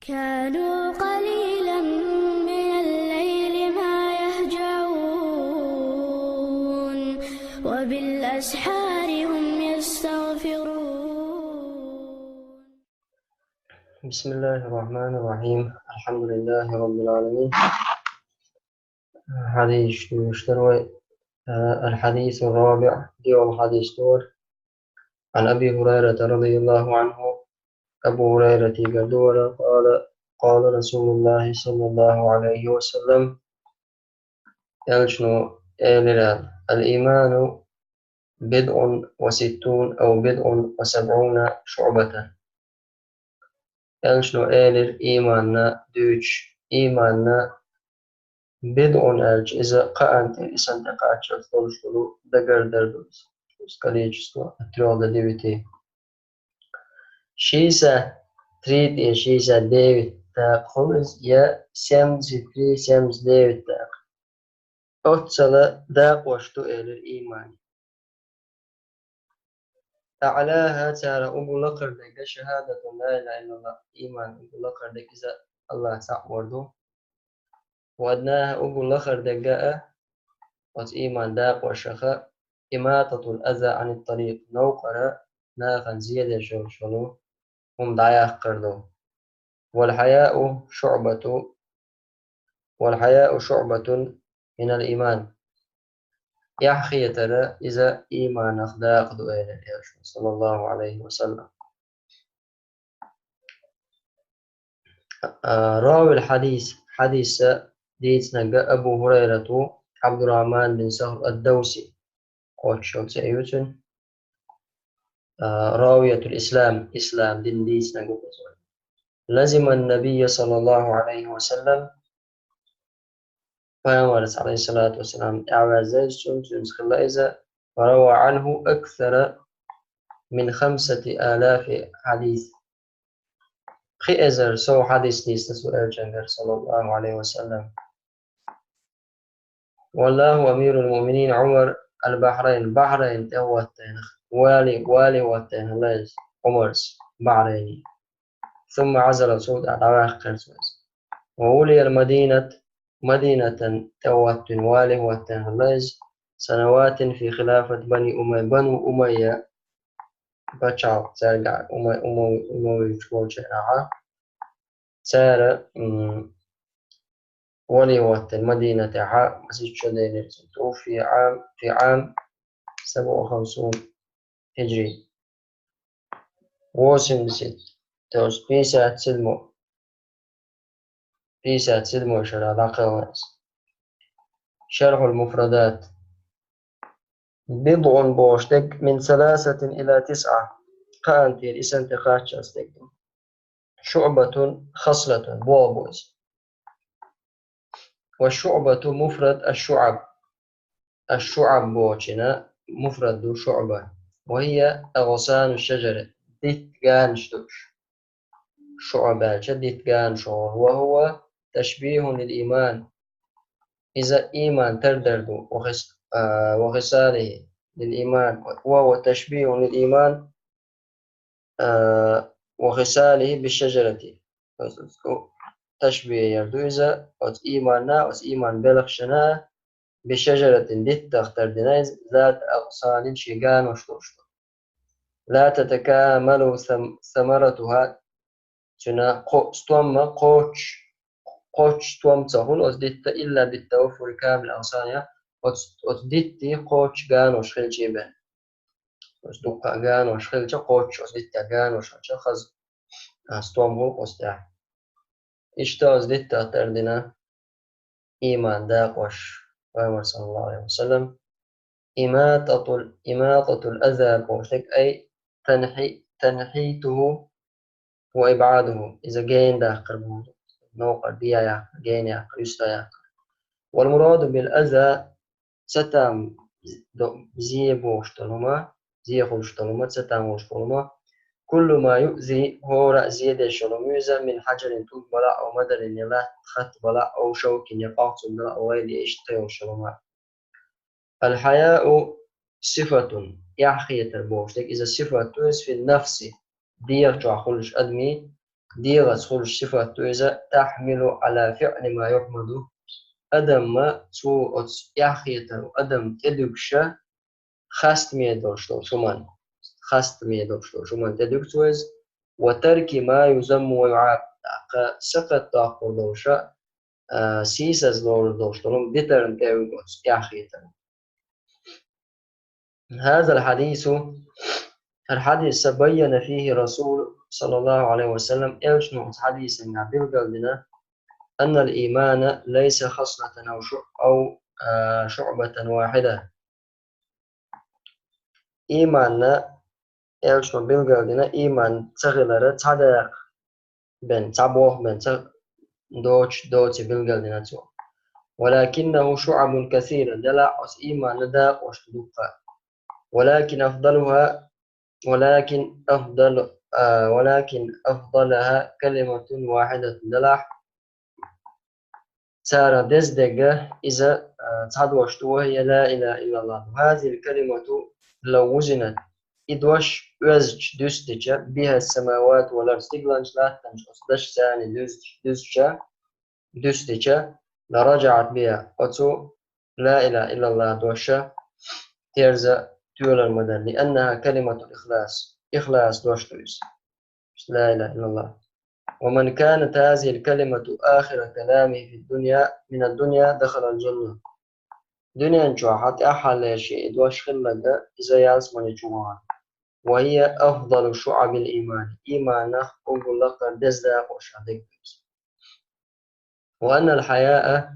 كانوا قليلا من الليل ما يهجعون وبالأسحار هم يستغفرون. بسم الله الرحمن الرحيم. الحمد لله رب العالمين. حديث يشتروي الحديث الرابع اليوم حديث دور عن أبي هريرة رضي الله عنه. أبو هريرة قدور قال رسول الله صلى الله عليه وسلم يلشنو الإيمان بضع وستون أو بضع وسبعون شعبة. يلشنو إيماننا دوش إيماننا بدء ألج إذا قأنت إسان تقاتش الثلثلو دقر دردوز سكاليجستو أترول ديوتي شيسا تريد يا شيسا ديوت تاق خلص يا سمز تري سمز ديوت تاق أتصل داق وشتو إلى الإيمان أعلاها تارى أبو لقر دقا شهادة لا إله إلا الله إيمان أبو لقر دقا إذا الله تعبردو وأدناها أبو لقر دقا إيمان داق وشخاء إماتة الأذى عن الطريق نوقر ناخا زيادة شلو هم دعايا قردو والحياء شعبة من الإيمان يحخي ترى إذا إيمان أخلاق دوئل صلى الله عليه وسلم. راوي الحديث حديث ديت نجا أبو هريرة عبد الرحمن بن سهر الدوسي قوت شوك سيوتن راوية الإسلام إسلام دين ديس نجا لزم النبي صلى الله عليه وسلم فامرس عليه الصلاة والسلام أعوازاج سنتونس خلائزة وروى عنه أكثر من 5000 حديث خيزر سو حديث ديس سؤال جنجر صلى الله عليه وسلم. والله أمير المؤمنين عمر البحرين بحرين توتين والي وتين ليز عمرس بحريني ثم عزل سود على آخر وولي مدينة توت والي وتنغلز سنوات في خلافة بنو أمية بچاو زرقع أموي شوجعها سار ولي وتن مدينة مسجد شدين توفي في عام 57 هجري وسم بست توس بيسات سلمو شرع شرح المفردات بضع بوشتك من 3 إلى 9 قانتي الإسان تقاتش أستيقظ شعبة خصلة بوابوز والشعبة مفرد الشعب بوشنا مفرد شعبة وهي أغصان الشجرة ديتغان شتوش شعبة ديتغان شعور وهو تشبيه للإيمان إذا إيمان تردد وخصاله للإيمان وهو تشبيه للإيمان وخصاله بالشجرة تشبيه يردو إذا إيمان بلغشنا بشجرة ديت تختار ذات أغصان شيغان وشتوشتو لا تتكامل ثمرتها تنا ستوم قوش توم تهون أصدت إلا بالتوفر كامل أغصانها أصدت قوش جان وشخل جيبه أصدق جان وشخل قوش أصدت جان وشخل خز ستوم هو أصدع إشتا أصدت تردنا إيمان داقوش وعمر صلى الله عليه وسلم إماطة الأذى قوشك أي تنحيته وإبعاده إذا جين داخل الموضوع نوقع ديا جين يا يستا. والمراد بالأذى ستام زي بوشتلما زي خوشتلما ستام وشتلما كل ما يؤذي هو رأزي دي شلوميزا من حجر توب بلا أو مدر يلا خط بلا أو شوك يقاط بلا أو غير إشتي وشلوما. الحياء صفة يحخي تربوشتك إذا صفة توز في النفس دير تعخلش أدمي ديغة تقول الصفة تويزا تحمل على فعل ما يحمد أدم ما تو يحيط أدم تدوكشا خاست ميدوشتو شمان خاست ميدوشتو شمان تدوكتويز وترك ما يذم ويعاب سقط تأخر دوشا سيسز دور دوشتولم بيترن تاويغوز يحيط. هذا الحديث بين فيه رسول صلى الله عليه وسلم إيشنو حديث نبيل قلنا أن الإيمان ليس خصلة أو شعبة واحدة. إيماننا إيشنو بيل قلنا إيمان تغلر تدق بين تبوه بين دوتش بيل قلنا تو ولكنه شعب كثيرة دلع إيمان دا وشتدقها ولكن أفضلها كلمة واحدة دلع سارة دزدقة إذا تعدوشت وهي لا إله إلا الله. هذه الكلمة لو وزنت إدوش وزج دستجة بها السماوات والأرض تقلنش لا تنش أصدش ثاني دستجة لرجعت بها أتو لا إله إلا الله دوشة تيرزا طول المدى لأنها كلمة إخلاص دوشتويس لا إله إلا الله. ومن كانت هذه الكلمة آخر كلامه في الدنيا من الدنيا دخل الجنة. دنيا نجوحات أحلى شيء دوش خلقة إذا يسمى نجوحات وهي أفضل شعب الإيمان إيمانه أقول لك دزداق وشهدك. وأن الحياء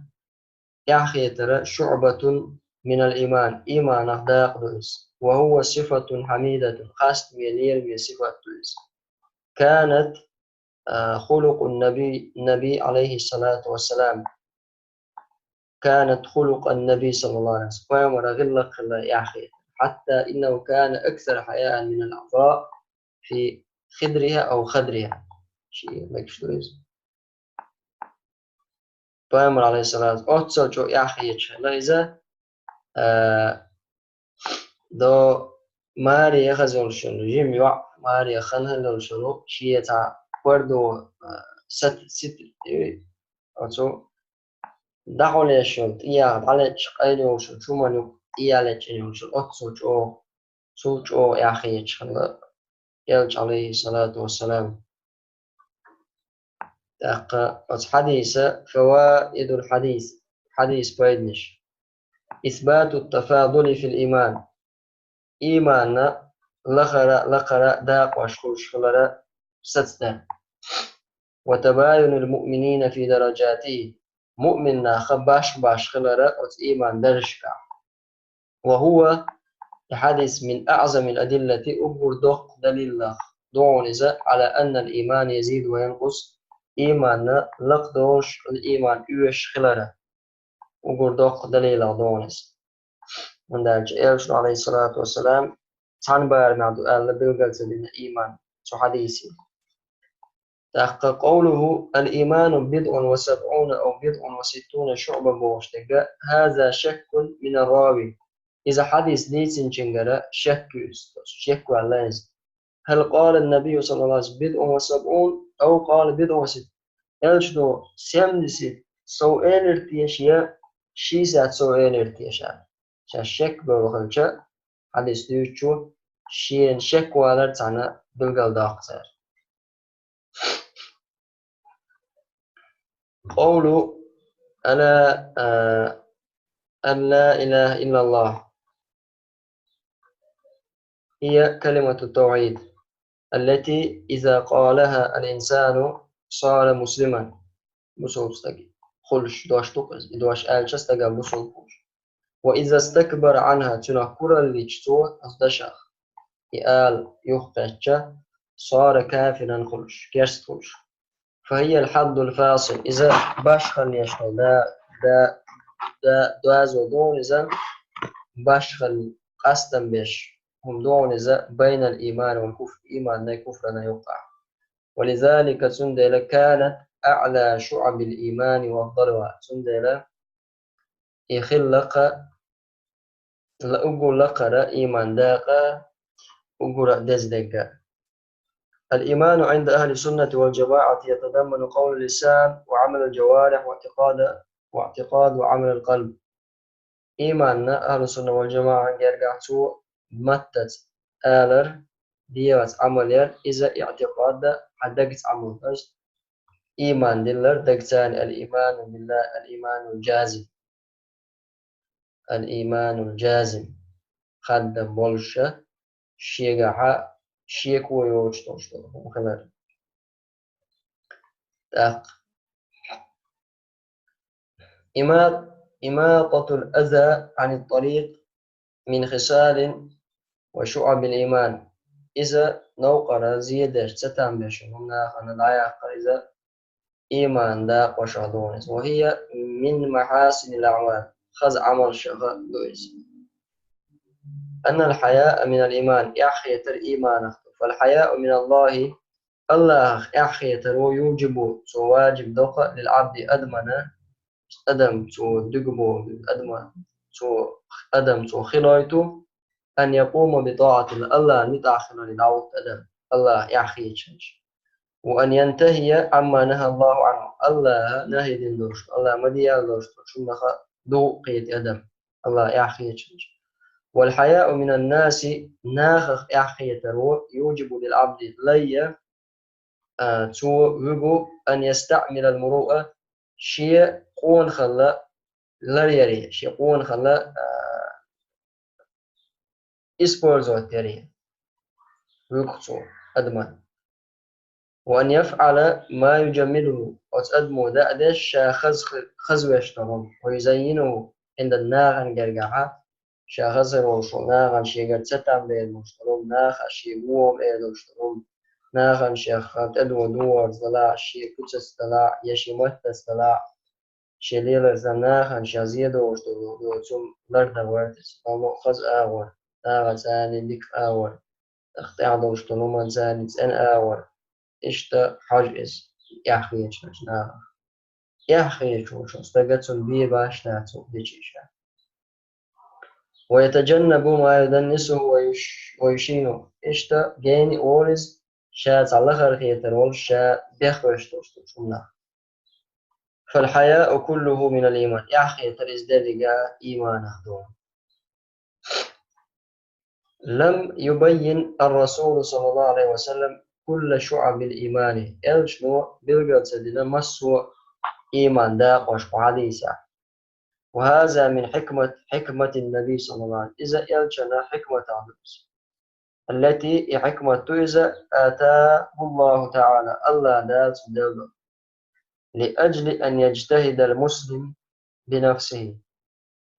يحيى ترى شعبة من الإيمان إيمانه داق دوس وهو صفة حميدة خاصة مليل من صفة دوس كانت خلق النبي عليه الصلاة والسلام كانت خلق النبي صلى الله عليه وسلم ورغلق يا أخي حتى إنه كان أكثر حياء من الأعضاء في خدرها أو خدرها شيء مكشوز بامر عليه الصلاة والسلام أتصل جو يا أخي لإذا دو ماري خزون شنو جيم يوع ماري خنهل شنو شيء تاع وردو ست أتصل دعوني شنو يا على شقيني شو منو يا لتشني شو أتصل جو سوچو يا أخي يلج عليه الصلاة والسلام. حديث فوائد الحديث حديث بايدنش إثبات التفاضل في الإيمان إيماننا لقرا داق وشخوش خلرا ستة وتباين المؤمنين في درجاته مؤمننا خباش باش خلرا إيمان درجك وهو الحديث من أعظم الأدلة أبر دق دليل دونز على أن الإيمان يزيد وينقص إيمان لقدوش الإيمان يوش خلره أبر دق دليل دونز من دارج إيش عليه الصلاة والسلام تنبار مع دؤال بلغة من إيمان شو حديثي تحقق قوله الإيمان بضع وسبعون أو بضع وستون شعبة بوشتقى هذا شك من الراوي إذا حديث ليس شنجرة شك على هل قال النبي صلى الله عليه وسلم بضع وسبعون أو قال بضع وستون يلشدو سيمدسي سوئين ارتياشيا شيسات سوئين ارتياشا شك بوخلشا حديث ديوشو شين شك والر تانا بلغل داقتر قولوا أن لا إله إلا الله هي كلمة التوحيد التي إذا قالها الإنسان صار مسلما بسوستقي خلش دوش تقز دوش آلشستقى بسوكوش وإذا استكبر عنها تنكر اللي تشتوه أصدشخ يقال يخبتش صار كافرا خلش كيرست خلش فهي الحد الفاصل إذا باشخل يشغل دا دوازو دون إذا باشخل قصدا بيش هم دون إذا بين الإيمان والكفر إيمان نا كفر نا يقع ولذلك سندل كانت أعلى شعب الإيمان وأفضلها سندل يخلق لأقول لقرأ إيمان داقا أقول دزدقا الإيمان عند أهل السنة والجماعة يتضمن قول اللسان وعمل الجوارح واعتقاد وعمل القلب. إيماننا أهل السنة والجماعة يرجعوا متت آلر ديوات عملير إذا اعتقاد حدقت عمل إيمان دلر دقتان الإيمان بالله الإيمان الجازم. الإيمان الجازم خد بولشة شيغا شيكو يوشتوشتو مخلر تاق إماطة الأذى عن الطريق من خصال وشعب الإيمان. إذا نوقر زيادة ستام بشهنا خندايا قريزة إيمان دا قشادونس وهي من محاسن الأعمال خز عمل شغل دويس. أن الحياء من الإيمان يحيى الإيمان فالحياء من الله الله يحيى يوجب واجب دقة للعبد أدم تو دقبو أدم تو خلايتو أن يقوم بطاعة الله نتأخر لدعوة أدم الله يحيى وأن ينتهي عما نهى الله عنه الله نهي دين دوش الله مديال دوش شنخ دو قيد أدم الله يحيى والحياء من الناس ناخخ يحيى يوجب للعبد لي تو أن يستعمل المروءة شيء قون خلا لا يري شيء قون خلا إسبورزو تري وقتو أدمان وأن يفعل ما يجمله أدمو دأدش خزوشتهم ويزينه عند الناغن جرجعة شاخزر ناغن شيء قد ستم بين مشترم ناخ شيء قوم إيدو مشترم ناغن شيخ أدو دور زلاع شيء كتس زلاع يشي متس زلاع شيء ليلر زناغن شازيدو مشترم دو ثم لرد ورتس أمو خز آور ناغن ثاني لك آور اختيار دو مشترم ثاني تن آور إشتا حاجز يحخيش ناغن يحخيش وشو استقتل بيه باش ناتو بيشيشا ويتجنب ما يدنسه ويشينه إشتا جيني أورز شات على خير رول شا بيخوش توشتوشنا. فالحياء كله من الإيمان يحخي ترزدرجا إيمانه دون. لم يبين الرسول صلى الله عليه وسلم كل شعب الإيمان إلشنو بلغت سدنا مسو إيمان دا قش حديثا. وهذا من حكمة النبي صلى الله عليه وسلم إذا يلجنا حكمة عبس التي حكمة إذا آتاه الله تعالى الله دات دلو لأجل أن يجتهد المسلم بنفسه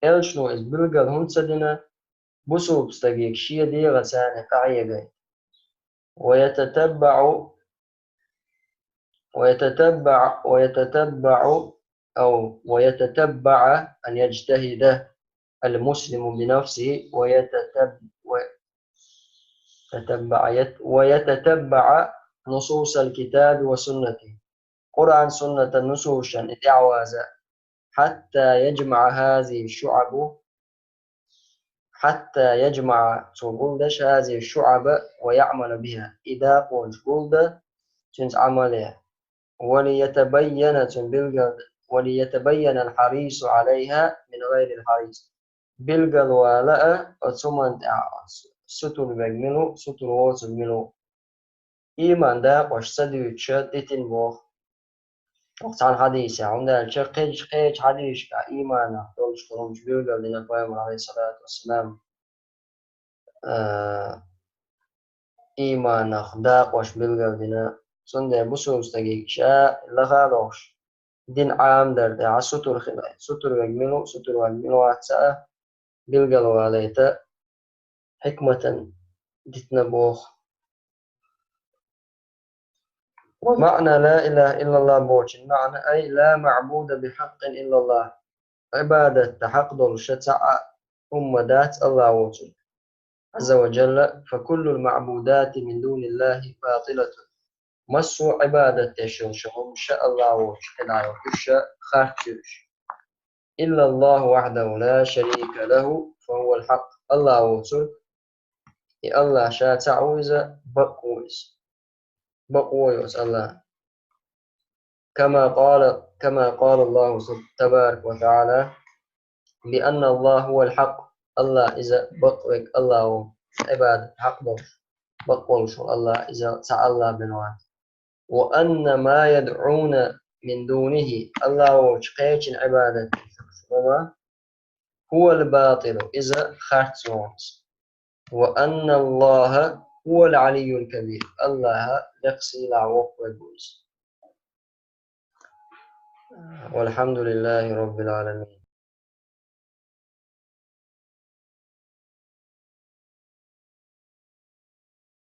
إلشنو إذ بلغل هم سدنا بسوب استقيق شيء دي غسانة قعيقين ويتتبع أن يجتهد المسلم بنفسه ويتتبع نصوص الكتاب وسنته قرآن سنة النصوص إعوازا حتى يجمع هذه الشعب ويعمل بها إذا قلت تنس عملها وليتبين الحريص عليها من غير الحريص بالقل ولاء وثمن ستر بجمله ستر وصل منه إيمان دا وش سدي تشتتين بوخ وقت عن حديث عندنا قيج حديث كإيمان دولش ترومش بالقل لنا قائم عليه الصلاة والسلام إيمان دا وش بالقل لنا سنده بسوس تجيك شاء لغالوش دين عام در ستر خلاء ستر وجمله عتساء بالقل واليتا حكمة دتنبوخ. ومعنى لا إله إلا الله بوش المعنى أي لا معبود بحق إلا الله عبادة تحقق شتع ذات الله وجل عز وجل فكل المعبودات من دون الله باطلة مسوا عبادة تشوشهم شاء الله وجل لا يوش خارجوش إلا الله وحده لا شريك له فهو الحق الله وجل الله شاء تعوز بقوز بقوة يسأل كما قال الله تبارك وتعالى بأن الله هو الحق. الله إذا بقوك الله عباد حق بقول شو الله إذا سأل بنوات وأن ما يدعون من دونه الله شقيش عبادة وما هو الباطل إذا خرجت وأن الله هو العلي الكبير. الله يقصي العوق والبوز. والحمد لله رب العالمين.